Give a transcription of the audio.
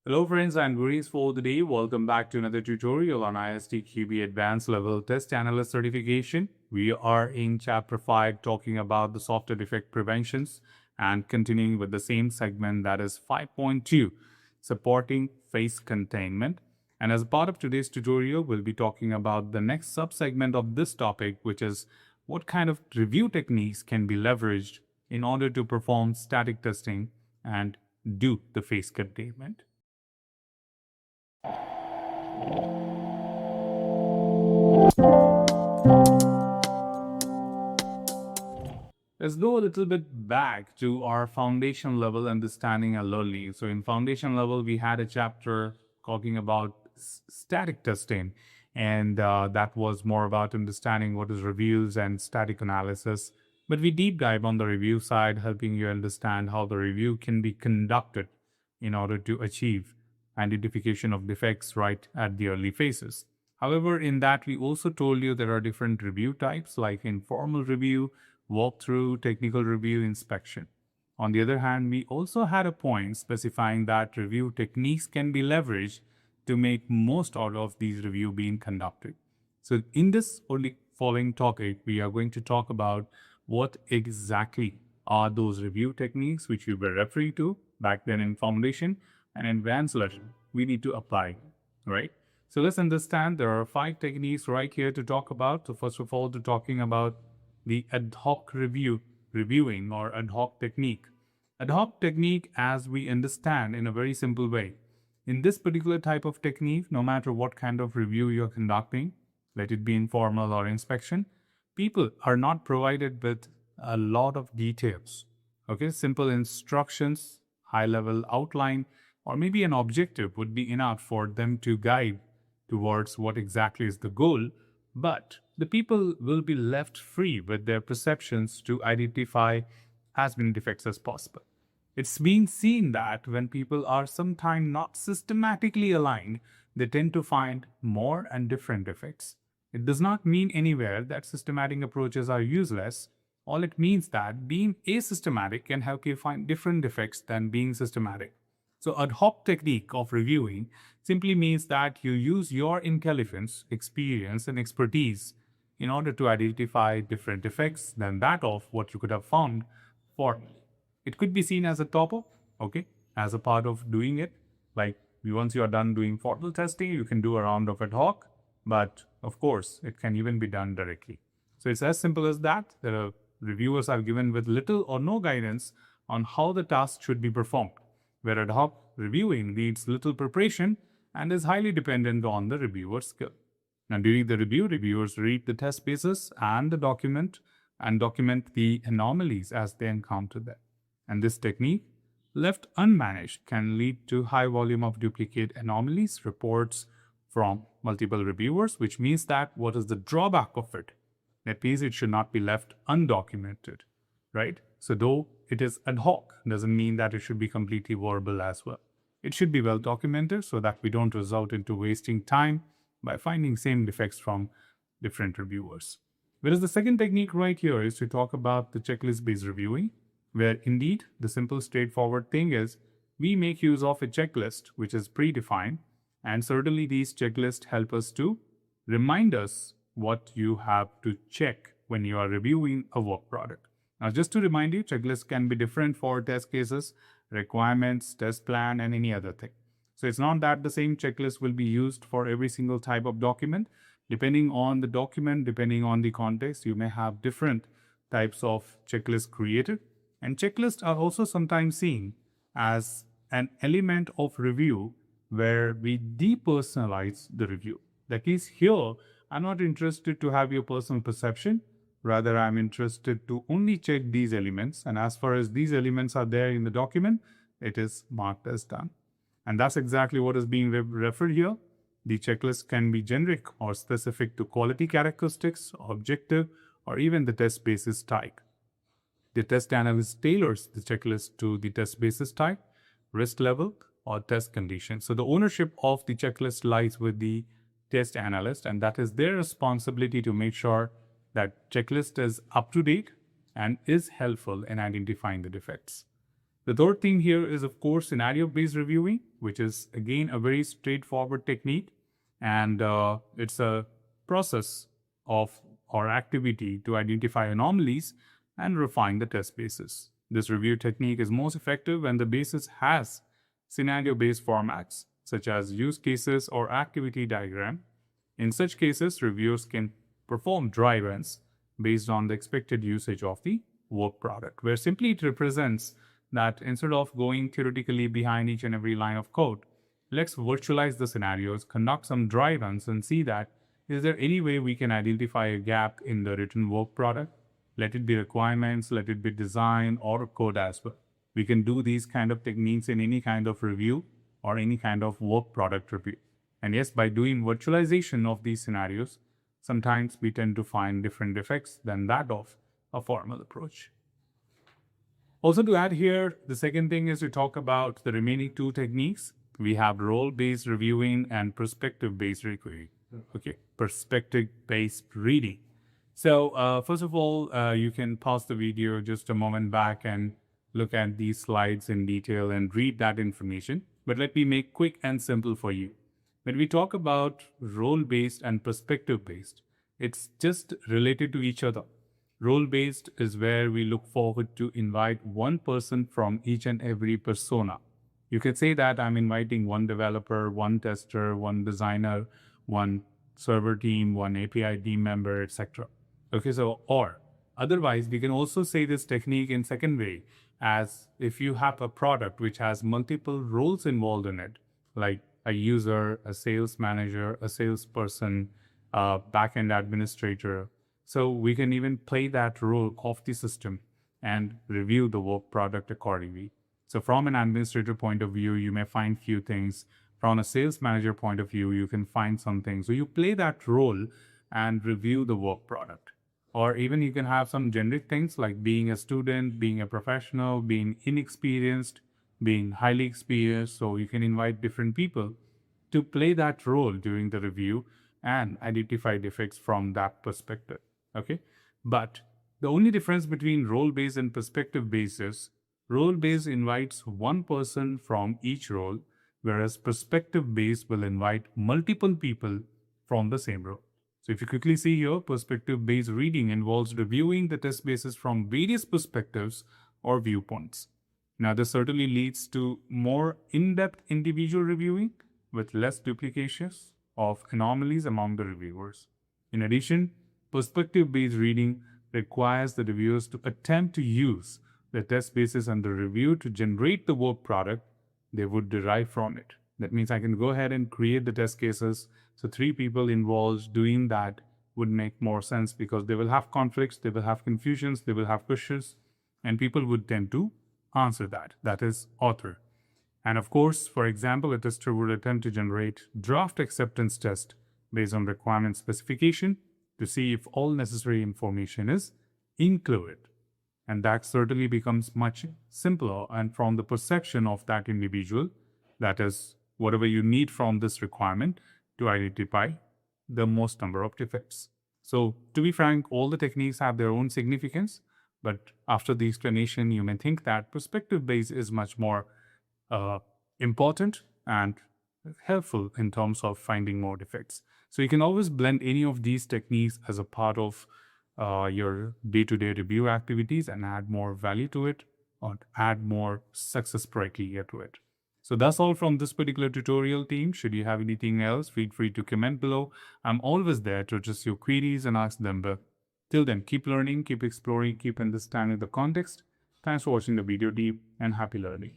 Hello friends and greetings for the day. Welcome back to another tutorial on ISTQB Advanced Level Test Analyst Certification. We are in Chapter 5 talking about the software defect preventions and continuing with the same segment, that is 5.2, supporting face containment. And as part of today's tutorial, we'll be talking about the next sub-segment of this topic, which is what kind of review techniques can be leveraged in order to perform static testing and do the face containment. Let's go a little bit back to our foundation level understanding and learning. So in foundation level, we had a chapter talking about static testing, and that was more about understanding what is reviews and static analysis. But we deep dive on the review side, helping you understand how the review can be conducted in order to achieve identification of defects right at the early phases. However, in that we also told you there are different review types like informal review, walkthrough, technical review, inspection. On the other hand, we also had a point specifying that review techniques can be leveraged to make most out of these review being conducted. So in this only following topic, we are going to talk about what exactly are those review techniques which we were referring to back then in foundation and advanced level we need to apply, right? So let's understand there are 5 techniques right here to talk about. So first of all, to talking about the ad hoc reviewing or ad hoc technique. Ad hoc technique, as we understand in a very simple way. In this particular type of technique, no matter what kind of review you're conducting, let it be informal or inspection, people are not provided with a lot of details. Okay, simple instructions, high level outline, or maybe an objective would be enough for them to guide towards what exactly is the goal, but the people will be left free with their perceptions to identify as many defects as possible. It's been seen that when people are sometimes not systematically aligned, they tend to find more and different defects. It does not mean anywhere that systematic approaches are useless. All it means that being asystematic can help you find different defects than being systematic. So ad hoc technique of reviewing simply means that you use your intelligence, experience, and expertise in order to identify different defects than that of what you could have found formally. It could be seen as a top-up, okay, as a part of doing it. Like once you are done doing formal testing, you can do a round of ad hoc, but of course, it can even be done directly. So it's as simple as that. The reviewers are given with little or no guidance on how the task should be performed, where ad hoc reviewing needs little preparation and is highly dependent on the reviewer's skill. Now, during the review, reviewers read the test basis and the document the anomalies as they encounter them. And this technique, left unmanaged, can lead to high volume of duplicate anomalies reports from multiple reviewers, which means that what is the drawback of it? That means it should not be left undocumented, right? So though it is ad hoc, doesn't mean that it should be completely verbal as well. It should be well documented so that we don't result into wasting time by finding same defects from different reviewers. Whereas the second technique right here is to talk about the checklist-based reviewing, where indeed the simple straightforward thing is we make use of a checklist which is predefined, and certainly these checklists help us to remind us what you have to check when you are reviewing a work product. Now, just to remind you, checklists can be different for test cases, requirements, test plan, and any other thing. So it's not that the same checklist will be used for every single type of document. Depending on the document, depending on the context, you may have different types of checklists created. And checklists are also sometimes seen as an element of review where we depersonalize the review. That is, here, I'm not interested to have your personal perception. Rather, I'm interested to only check these elements. And as far as these elements are there in the document, it is marked as done. And that's exactly what is being referred here. The checklist can be generic or specific to quality characteristics, objective, or even the test basis type. The test analyst tailors the checklist to the test basis type, risk level, or test condition. So the ownership of the checklist lies with the test analyst, and that is their responsibility to make sure that checklist is up to date and is helpful in identifying the defects. The third thing here is, of course, scenario-based reviewing, which is again a very straightforward technique, and it's a process of or activity to identify anomalies and refine the test basis. This review technique is most effective when the basis has scenario-based formats, such as use cases or activity diagram. In such cases, reviewers can perform dry runs based on the expected usage of the work product, where simply it represents that instead of going theoretically behind each and every line of code, let's virtualize the scenarios, conduct some dry runs, and see that is there any way we can identify a gap in the written work product? Let it be requirements, let it be design or code as well. We can do these kind of techniques in any kind of review or any kind of work product review. And yes, by doing virtualization of these scenarios, sometimes we tend to find different defects than that of a formal approach. Also to add here, the second thing is to talk about the remaining two techniques. We have role-based reviewing and perspective-based reviewing. Okay, perspective-based reading. So first of all, you can pause the video just a moment back and look at these slides in detail and read that information. But let me make quick and simple for you. When we talk about role-based and perspective-based, it's just related to each other. Role-based is where we look forward to invite one person from each and every persona. You could say that I'm inviting one developer, one tester, one designer, one server team, one API team member, etc. Okay, so or otherwise, we can also say this technique in second way, as if you have a product which has multiple roles involved in it, like a user, a sales manager, a salesperson, a backend administrator. So we can even play that role of the system and review the work product accordingly. So from an administrator point of view, you may find few things. From a sales manager point of view, you can find some things. So you play that role and review the work product. Or even you can have some generic things like being a student, being a professional, being inexperienced, being highly experienced. So you can invite different people to play that role during the review and identify defects from that perspective. Okay, but the only difference between role-based and perspective-based is role-based invites one person from each role, whereas perspective-based will invite multiple people from the same role. So if you quickly see here, perspective-based reading involves reviewing the test basis from various perspectives or viewpoints. Now, this certainly leads to more in-depth individual reviewing with less duplications of anomalies among the reviewers. In addition, perspective-based reading requires the reviewers to attempt to use the test basis under review to generate the work product they would derive from it. That means I can go ahead and create the test cases. So 3 people involved doing that would make more sense because they will have conflicts, they will have confusions, they will have questions, and people would tend to answer that. That is author. And of course, for example, a tester would attempt to generate draft acceptance test based on requirement specification to see if all necessary information is included. And that certainly becomes much simpler, and from the perception of that individual, that is whatever you need from this requirement to identify the most number of defects. So to be frank, all the techniques have their own significance, but after the explanation, you may think that perspective-based is much more important and helpful in terms of finding more defects. So you can always blend any of these techniques as a part of your day-to-day review activities and add more value to it or add more success criteria to it. So that's all from this particular tutorial, team. Should you have anything else, feel free to comment below. I'm always there to address your queries and ask them. But till then, keep learning, keep exploring, keep understanding the context. Thanks for watching the video, team, and happy learning.